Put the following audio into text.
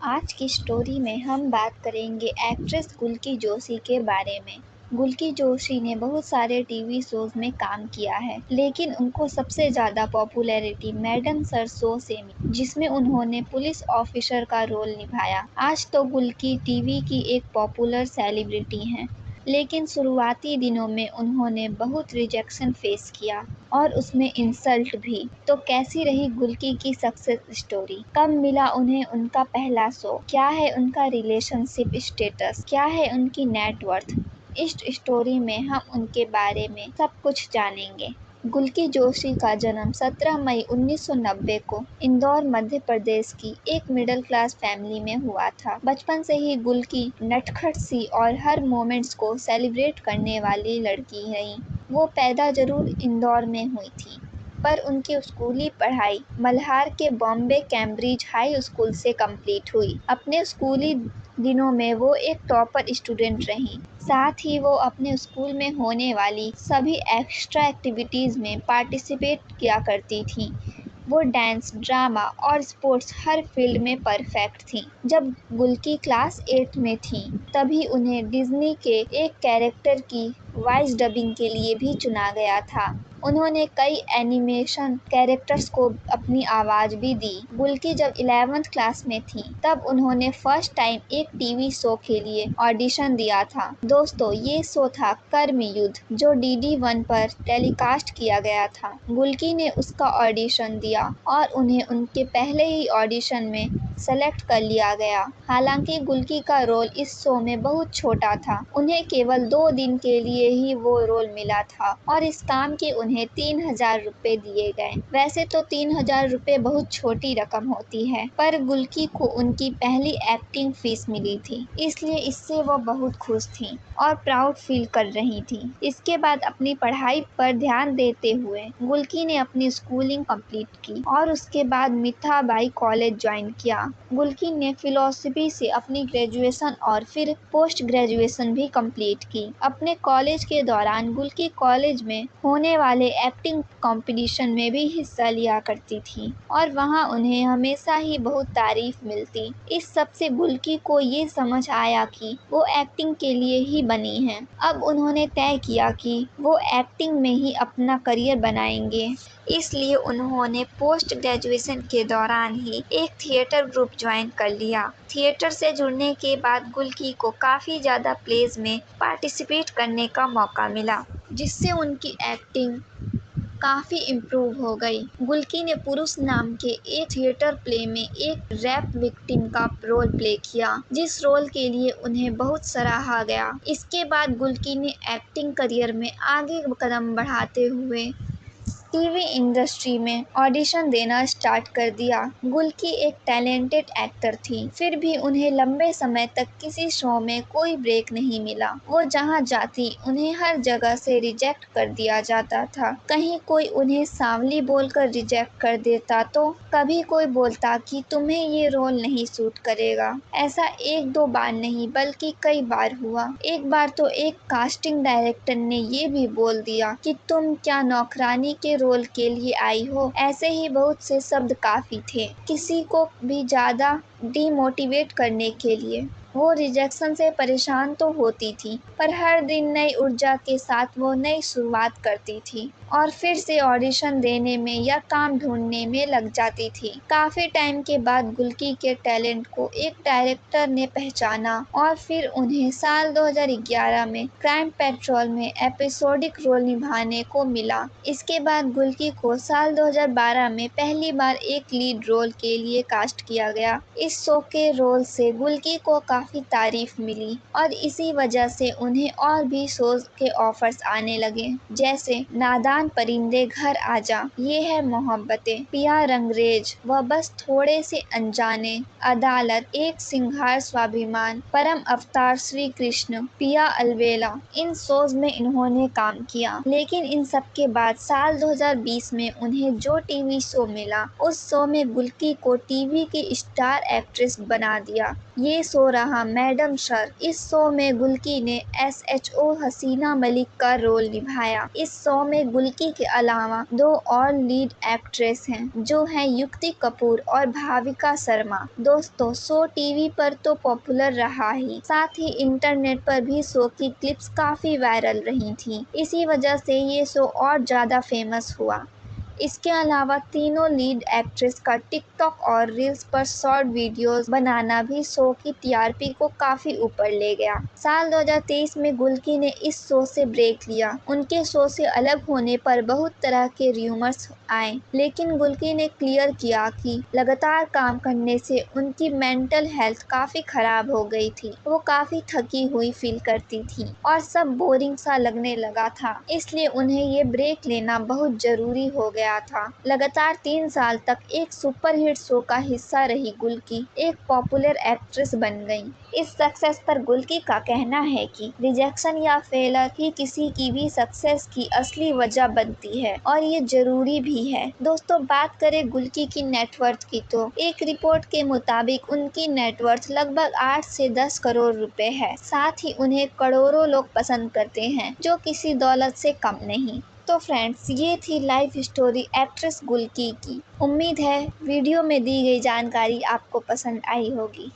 आज की स्टोरी में हम बात करेंगे एक्ट्रेस गुल्की जोशी के बारे में। गुल्की जोशी ने बहुत सारे टीवी शोज में काम किया है, लेकिन उनको सबसे ज्यादा पॉपुलैरिटी मैडम सर शो से मिली, जिसमें उन्होंने पुलिस ऑफिसर का रोल निभाया। आज तो गुल्की टीवी की एक पॉपुलर सेलिब्रिटी हैं, लेकिन शुरुआती दिनों में उन्होंने बहुत रिजेक्शन फेस किया और उसमें इंसल्ट भी। तो कैसी रही गुल्की की सक्सेस स्टोरी? कब मिला उन्हें उनका पहला शो? क्या है उनका रिलेशनशिप स्टेटस? क्या है उनकी नेटवर्थ? इस स्टोरी में हम उनके बारे में सब कुछ जानेंगे। गुल्की जोशी का जन्म 17 मई 1990 को इंदौर मध्य प्रदेश की एक मिडिल क्लास फैमिली में हुआ था। बचपन से ही गुल्की नटखट सी और हर मोमेंट्स को सेलिब्रेट करने वाली लड़की रही। वो पैदा जरूर इंदौर में हुई थी, पर उनकी स्कूली पढ़ाई मल्हार के बॉम्बे कैम्ब्रिज हाई स्कूल से कंप्लीट हुई। अपने स्कूली दिनों में वो एक टॉपर स्टूडेंट रहीं। साथ ही वो अपने स्कूल में होने वाली सभी एक्स्ट्रा एक्टिविटीज में पार्टिसिपेट किया करती थी। वो डांस, ड्रामा और स्पोर्ट्स हर फील्ड में परफेक्ट थी। जब गुल्की क्लास 8 में थी, तभी उन्हें डिज्नी के एक कैरेक्टर की वॉइस डबिंग के लिए भी चुना गया था। उन्होंने कई एनिमेशन कैरेक्टर्स को अपनी आवाज भी दी। गुल्की जब 11th क्लास में थी, तब उन्होंने फर्स्ट टाइम एक टीवी शो के लिए ऑडिशन दिया था। दोस्तों, ये शो था कर्म युद्ध, जो DD1 पर टेलीकास्ट किया गया था। गुल्की ने उसका ऑडिशन दिया और उन्हें उनके पहले ही ऑडिशन में सेलेक्ट कर लिया गया। हालांकि गुल्की का रोल इस शो में बहुत छोटा था। उन्हें केवल 2 दिन के लिए ही वो रोल मिला था और इस काम के उन्हें 3000 रुपए दिए गए। वैसे तो 3000 रुपए बहुत छोटी रकम होती है, पर गुल्की को उनकी पहली एक्टिंग फीस मिली थी, इसलिए इससे वो बहुत खुश थी और प्राउड फील कर रही थी। इसके बाद अपनी पढ़ाई पर ध्यान देते हुए गुल्की ने अपनी स्कूलिंग कंप्लीट की और उसके बाद मिठाबाई कॉलेज ज्वाइन किया। गुल्की ने फिलोसफी से अपनी ग्रेजुएशन और फिर पोस्ट ग्रेजुएशन भी कंप्लीट की। अपने कॉलेज के दौरान गुल्की कॉलेज में होने वाले एक्टिंग कंपटीशन में भी हिस्सा लिया करती थी और वहां उन्हें हमेशा ही बहुत तारीफ मिलती। इस सब से गुल्की को ये समझ आया कि वो एक्टिंग के लिए ही बनी हैं। अब उन्होंने तय किया कि वो एक्टिंग में ही अपना करियर बनाएंगे। इसलिए उन्होंने पोस्ट ग्रेजुएशन के दौरान ही एक थिएटर ग्रुप ज्वाइन कर लिया। थिएटर से जुड़ने के बाद गुल्की को काफी ज्यादा प्लेज में पार्टिसिपेट करने का मौका मिला, जिससे उनकी एक्टिंग काफी इम्प्रूव हो गई। गुल्की ने पुरुष नाम के एक थिएटर प्ले में एक रैप विक्टिम का रोल प्ले किया, जिस रोल के लिए उन्हें बहुत सराहा गया। इसके बाद गुल्की ने एक्टिंग करियर में आगे कदम बढ़ाते हुए टीवी इंडस्ट्री में ऑडिशन देना स्टार्ट कर दिया। गुल्की एक टैलेंटेड एक्टर थी, फिर भी उन्हें लंबे समय तक किसी शो में कोई ब्रेक नहीं मिला। वो जहां जाती, उन्हें हर जगह से रिजेक्ट कर दिया जाता था। कहीं कोई उन्हें सांवली बोलकर रिजेक्ट कर देता, तो कभी कोई बोलता कि तुम्हें ये रोल नहीं सूट करेगा। ऐसा 1-2 बार नहीं, बल्कि कई बार हुआ। एक बार तो एक कास्टिंग डायरेक्टर ने ये भी बोल दिया कि तुम क्या नौकरानी के रोल के लिए आई हो। ऐसे ही बहुत से शब्द काफी थे, किसी को भी ज्यादा डिमोटिवेट करने के लिए। वो रिजेक्शन से परेशान तो होती थी, पर हर दिन नई ऊर्जा के साथ वो नई शुरुआत करती थी और फिर से ऑडिशन देने में या काम ढूंढने में लग जाती थी। काफी टाइम के बाद गुल्की के टैलेंट को एक डायरेक्टर ने पहचाना और फिर उन्हें साल 2011 में क्राइम पेट्रोल में एपिसोडिक रोल निभाने को मिला। इसके बाद गुल्की को साल 2012 में पहली बार एक लीड रोल के लिए कास्ट किया गया। इस शो के रोल से गुल्की को काफी तारीफ मिली और इसी वजह से उन्हें और भी शोज के ऑफर्स आने लगे, जैसे नादान परिंदे घर आजा, ये है मोहब्बतें, पिया रंगरेज, व बस थोड़े से अनजाने, अदालत, एक सिंघार स्वाभिमान, परम अवतार श्री कृष्ण, पिया अलवेला। इन शोज में इन्होंने काम किया, लेकिन इन सब के बाद साल 2020 में उन्हें जो टीवी शो मिला, उस शो में गुल्की को टीवी की स्टार एक्ट्रेस बना दिया। ये शो रहा मैडम शर। इस शो में गुल्की ने SHO हसीना मलिक का रोल निभाया। इस शो में गुल्की के अलावा 2 और लीड एक्ट्रेस हैं, जो हैं युक्ति कपूर और भाविका शर्मा। दोस्तों, शो टीवी पर तो पॉपुलर रहा ही, साथ ही इंटरनेट पर भी शो की क्लिप्स काफी वायरल रही थी। इसी वजह से ये शो और ज्यादा फेमस हुआ। इसके अलावा तीनों लीड एक्ट्रेस का टिकटॉक और रील्स पर शॉर्ट वीडियोस बनाना भी शो की TRP को काफी ऊपर ले गया। साल 2023 में गुल्की ने इस शो से ब्रेक लिया। उनके शो से अलग होने पर बहुत तरह के र्यूमर्स आए, लेकिन गुल्की ने क्लियर किया कि लगातार काम करने से उनकी मेंटल हेल्थ काफी खराब हो गई थी। वो काफी थकी हुई फील करती थी और सब बोरिंग सा लगने लगा था, इसलिए उन्हें ये ब्रेक लेना बहुत जरूरी हो गया था। लगातार 3 साल तक एक सुपरहिट शो का हिस्सा रही गुल्की एक पॉपुलर एक्ट्रेस बन गईं। इस सक्सेस पर गुल्की का कहना है कि रिजेक्शन या फेलर ही किसी की भी सक्सेस की असली वजह बनती है और ये जरूरी भी है। दोस्तों, बात करें गुल्की की नेटवर्थ की तो एक रिपोर्ट के मुताबिक उनकी नेटवर्थ लगभग 8 से 10 करोड़ रुपए है। साथ ही उन्हें करोड़ों लोग पसंद करते हैं, जो किसी दौलत से कम नहीं। तो फ्रेंड्स, ये थी लाइफ स्टोरी एक्ट्रेस गुल्की की। उम्मीद है वीडियो में दी गई जानकारी आपको पसंद आई होगी।